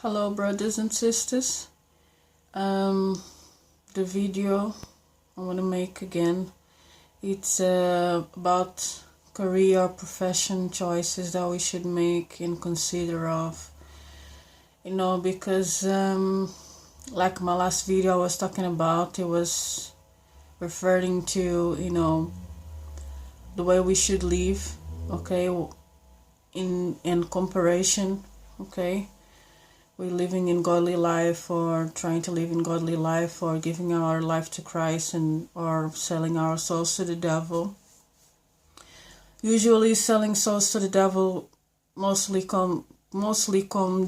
Hello, brothers and sisters. The video I want to make again, it's about career profession choices that we should make and consider of, because like my last video I was talking about, it was referring to the way we should live, okay, in comparison, okay. We're living in godly life, or trying to live in godly life, or giving our life to Christ, or selling our souls to the devil. Usually selling souls to the devil mostly come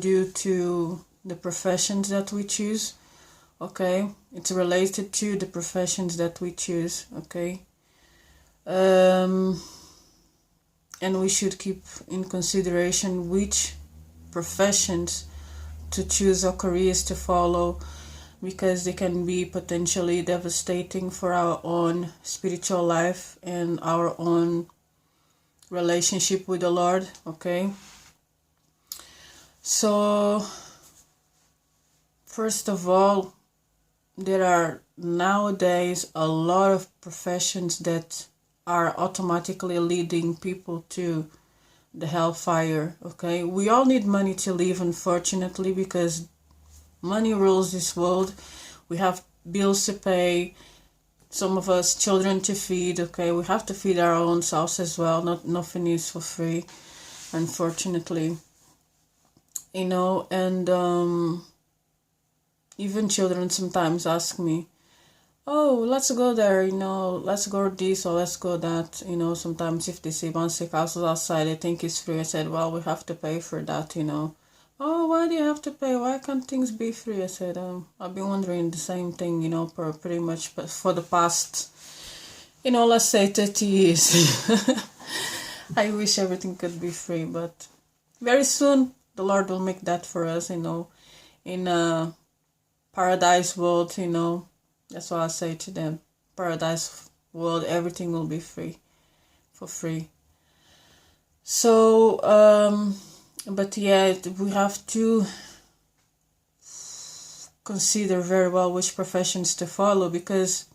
due to the professions that we choose, okay. It's related to the professions that we choose, okay. And we should keep in consideration which professions to choose or careers to follow, because they can be potentially devastating for our own spiritual life and our own relationship with the Lord, okay. So first of all, there are nowadays a lot of professions that are automatically leading people to the hellfire, okay. We all need money to live, unfortunately, because money rules this world. We have bills to pay, some of us children to feed, okay. We have to feed our own selves as well. Nothing is for free, unfortunately, and even children sometimes ask me, oh, let's go there, let's go this or let's go that. Sometimes if they see bouncy castles outside, they think it's free. I said, well, we have to pay for that, Oh, why do you have to pay? Why can't things be free? I said, I've been wondering the same thing, for pretty much for the past, let's say 30 years. I wish everything could be free, but very soon the Lord will make that for us, in a paradise world, That's what I say to them. Paradise world, everything will be free, for free. So, but yeah, we have to consider very well which professions to follow, because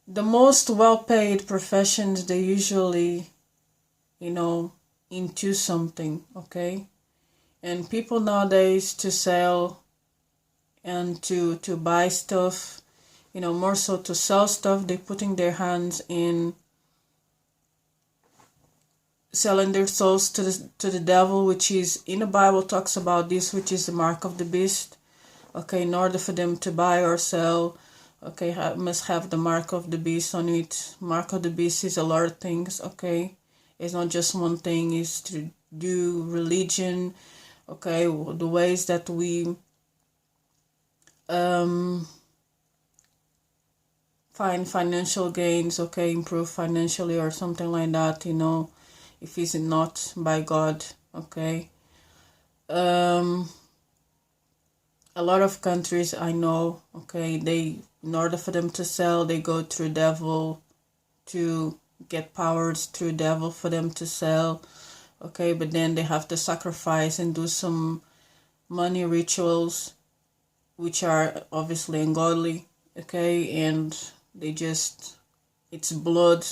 the most well-paid professions, they usually, into something, okay? And people nowadays, to sell and to buy stuff, more so to sell stuff, they're putting their hands in selling their souls to the devil, which is, in the Bible talks about this, which is the mark of the beast, okay. In order for them to buy or sell, okay, must have the mark of the beast on it. Mark of the beast is a lot of things, okay. It's not just one thing. It's to do religion, okay, the ways that we find financial gains, okay, improve financially or something like that, if it's not by God, okay. A lot of countries I know, okay, in order for them to sell, they go through devil to get powers through devil for them to sell, okay. But then they have to sacrifice and do some money rituals, which are obviously ungodly, okay. And it's blood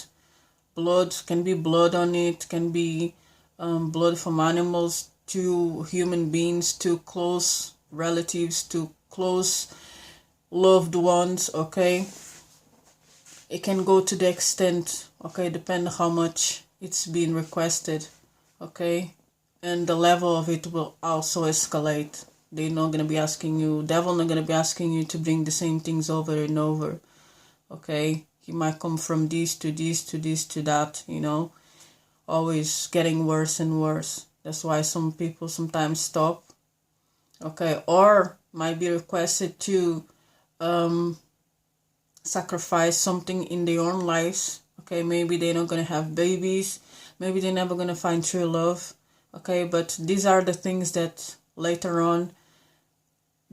can be blood on it, can be blood from animals to human beings, to close relatives, to close loved ones, okay. It can go to the extent, okay, depending how much it's being requested, okay. And the level of it will also escalate. They're not going to be asking you, devil not going to be asking you to bring the same things over and over, okay. He might come from this to this to this to that, always getting worse and worse. That's why some people sometimes stop, okay, or might be requested to sacrifice something in their own lives, okay. Maybe they're not going to have babies, maybe they're never going to find true love, okay. But these are the things that later on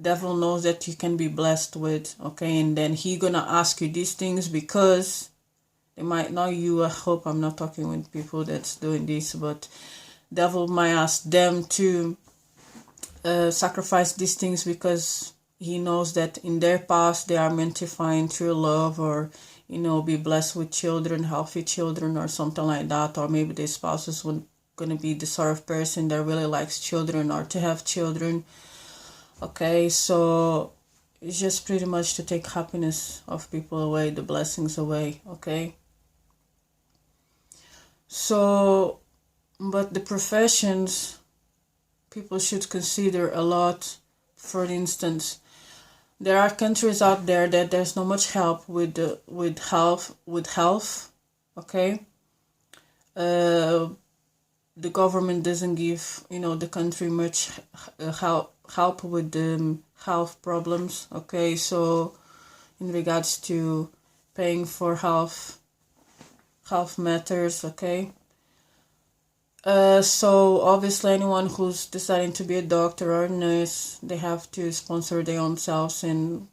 devil knows that you can be blessed with, okay. And then he gonna ask you these things, because they might not you. I hope I'm not talking with people that's doing this, but devil might ask them to sacrifice these things because he knows that in their past they are meant to find true love, or be blessed with children, healthy children, or something like that. Or maybe their spouses would going to be the sort of person that really likes children or to have children. Okay, so it's just pretty much to take happiness of people away, the blessings away. Okay, so but the professions people should consider a lot. For instance, there are countries out there that there's not much help with health. Okay, the government doesn't give the country much help with the health problems. Okay, so in regards to paying for health matters. Okay, so obviously anyone who's deciding to be a doctor or a nurse, they have to sponsor their own selves, and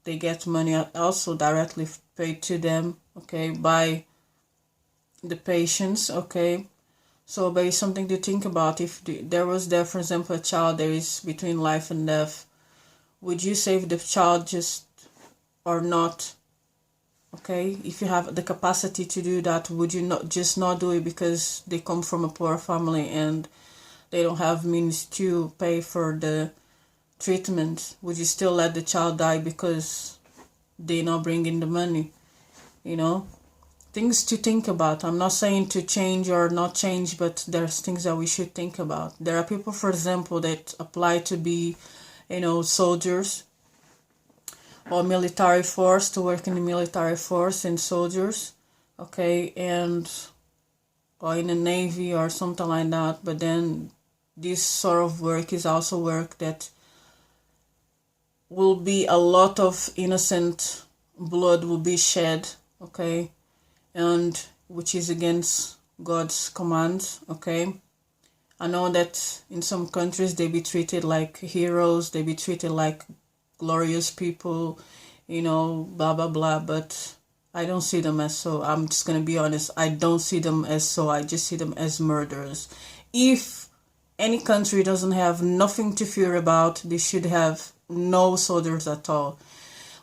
they get money also directly paid to them, okay, by the patients. Okay, so but it's something to think about. If there was there, for example, a child there is between life and death, would you save the child just or not? Okay, if you have the capacity to do that, would you not do it because they come from a poor family and they don't have means to pay for the treatment? Would you still let the child die because they not bring in the money? Things to think about. I'm not saying to change or not change, but there's things that we should think about. There are people, for example, that apply to be soldiers or military force, to work in the military force and soldiers, okay, or in the navy or something like that. But then this sort of work is also work that will be a lot of innocent blood will be shed, okay, and which is against God's commands. Okay, I know that in some countries they be treated like heroes, they be treated like glorious people, blah blah blah, but I don't see them as so. I'm just gonna be honest, I don't see them as so. I just see them as murderers. If any country doesn't have nothing to fear about, they should have no soldiers at all.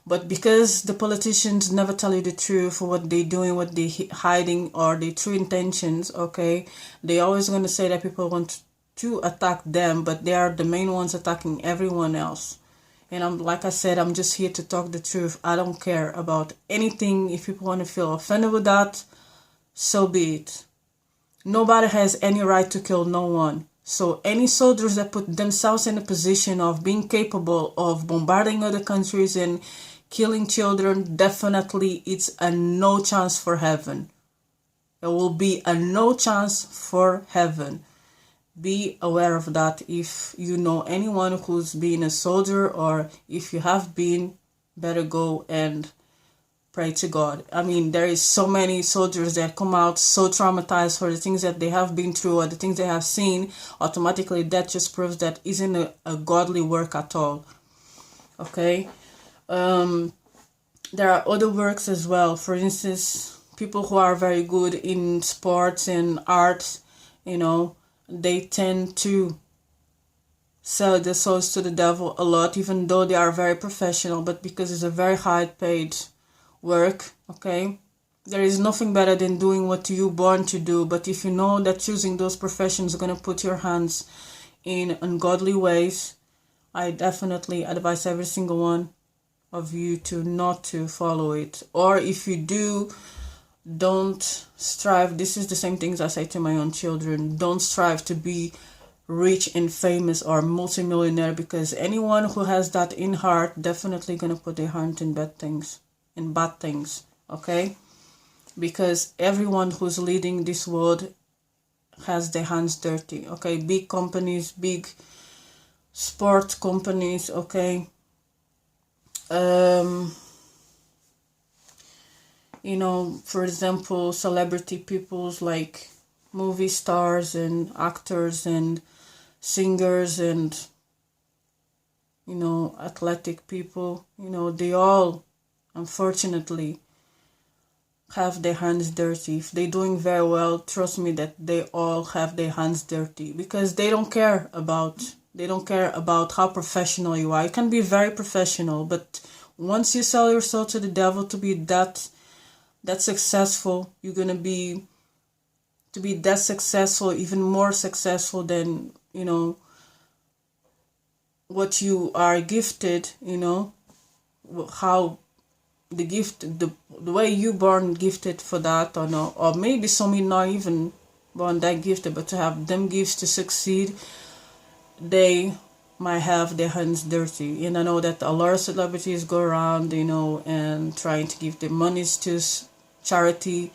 But because the politicians never tell you the truth, what they doing, what they hiding, or their true intentions, okay, they always going to say that people want to attack them, but they are the main ones attacking everyone else. And like I said, I'm just here to talk the truth. I don't care about anything. If people want to feel offended with that, so be it. Nobody has any right to kill no one. So any soldiers that put themselves in a position of being capable of bombarding other countries and killing children, definitely it's a no chance for heaven. There will be a no chance for heaven. Be aware of that. If you know anyone who's been a soldier, or if you have been, better go and pray to God. I mean, there is so many soldiers that come out so traumatized for the things that they have been through or the things they have seen. Automatically, that just proves that isn't a godly work at all. Okay. There are other works as well. For instance, people who are very good in sports and arts, they tend to sell their souls to the devil a lot, even though they are very professional, but because it's a very high paid work, okay? There is nothing better than doing what you're born to do, but if you know that choosing those professions is going to put your hands in ungodly ways, I definitely advise every single one of you to not to follow it. Or if you do, don't strive. This is the same things I say to my own children. Don't strive to be rich and famous or multimillionaire, because anyone who has that in heart definitely gonna put their heart in bad things, okay? Because everyone who's leading this world has their hands dirty, okay? Big companies, big sport companies, okay? For example, celebrity peoples like movie stars and actors and singers and, athletic people, they all, unfortunately, have their hands dirty. If they're doing very well, trust me that they all have their hands dirty, because they don't care about They don't care about how professional you are. You can be very professional, but once you sell your soul to the devil to be that successful, you're gonna be that successful, even more successful than, what you are gifted, how the gift, the way you born gifted for that, or no, or maybe some not even born that gifted, but to have them gifts to succeed, they might have their hands dirty. And I know that a lot of celebrities go around, and trying to give their monies to charity,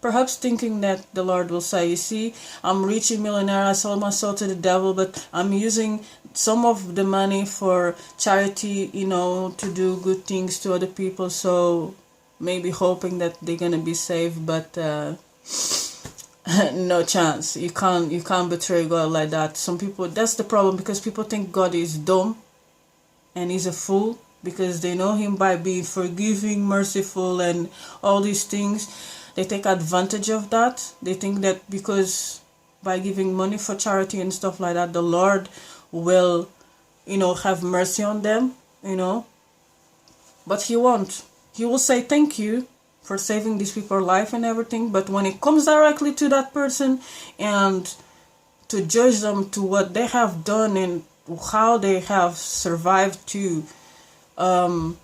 perhaps thinking that the Lord will say, you see, I'm rich and millionaire, I sold my soul to the devil, but I'm using some of the money for charity, to do good things to other people, so maybe hoping that they're gonna be saved, but no chance. You can't betray God like that. Some people, that's the problem, because people think God is dumb and he's a fool, because they know him by being forgiving, merciful, and all these things. They take advantage of that. They think that because by giving money for charity and stuff like that, the Lord will, have mercy on them, But he won't. He will say thank you for saving these people's life and everything. But when it comes directly to that person and to judge them to what they have done and how they have survived to, how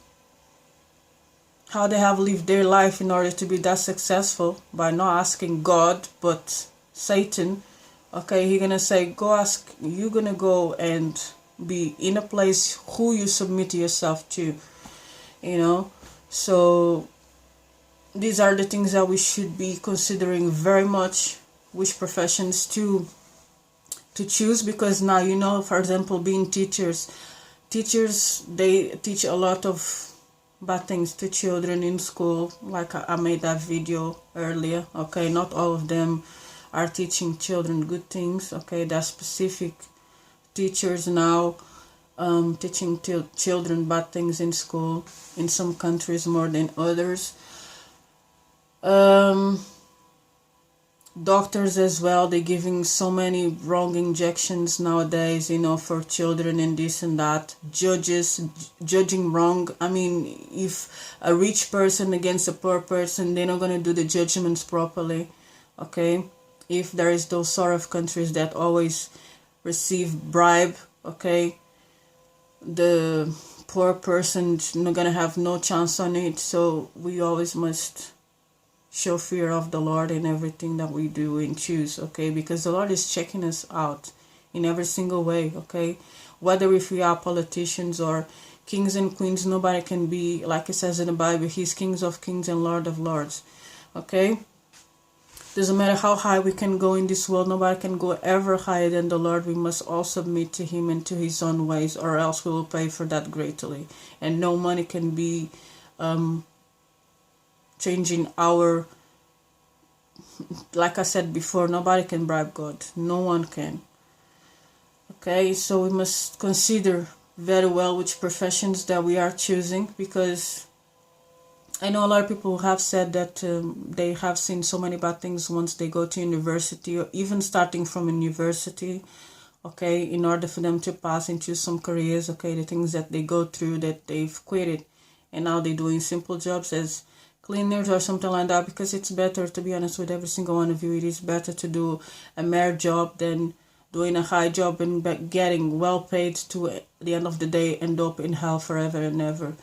they have lived their life in order to be that successful by not asking God but Satan, okay, he's gonna say, you're gonna go and be in a place who you submit yourself to, so these are the things that we should be considering very much, which professions to choose, because now, for example, being teachers, they teach a lot of bad things to children in school. Like I made that video earlier, okay, not all of them are teaching children good things, okay. There are specific teachers now teaching children bad things in school, in some countries more than others. Doctors as well, they're giving so many wrong injections nowadays, for children and this and that. Judges judging wrong. I mean, if a rich person against a poor person, they're not going to do the judgments properly, okay. If there is those sort of countries that always receive bribe, okay, the poor person's not going to have no chance on it. So we always must show fear of the Lord in everything that we do and choose, okay, because the Lord is checking us out in every single way, okay. Whether if we are politicians or kings and queens, nobody can be, like it says in the Bible, he's kings of kings and lord of lords, okay. Doesn't matter how high we can go in this world, nobody can go ever higher than the Lord. We must all submit to him and to his own ways, or else we will pay for that greatly. And no money can be changing our, like I said before, nobody can bribe God. No one can. Okay, so we must consider very well which professions that we are choosing, because I know a lot of people have said that they have seen so many bad things once they go to university, or even starting from university, okay, in order for them to pass into some careers, okay, the things that they go through that they've quitted, and now they're doing simple jobs as cleaners or something like that, because it's better, to be honest with every single one of you, it is better to do a mere job than doing a high job and getting well paid to the end of the day end up in hell forever and ever.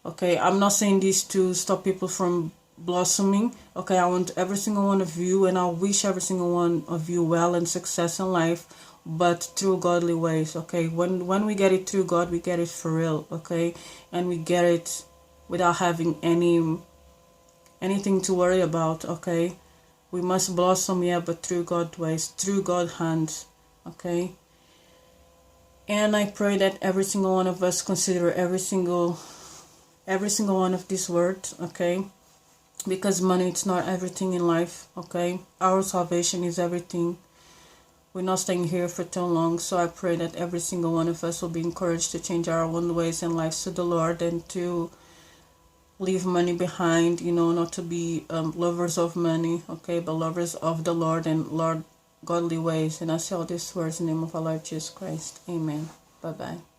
Okay, I'm not saying this to stop people from blossoming. Okay, I want every single one of you, and I wish every single one of you well and success in life, but through godly ways. Okay, when we get it through God, we get it for real. Okay, and we get it without having anything to worry about. Okay, we must blossom, yeah, but through God's ways, through God's hands. Okay, and I pray that every single one of us consider every single one of these words, okay, because money, it's not everything in life, okay. Our salvation is everything. We're not staying here for too long, so I pray that every single one of us will be encouraged to change our own ways and lives to the Lord, and to leave money behind, not to be lovers of money, okay, but lovers of the Lord, and Lord godly ways. And I say all these words in the name of our Lord Jesus Christ. Amen. Bye-bye.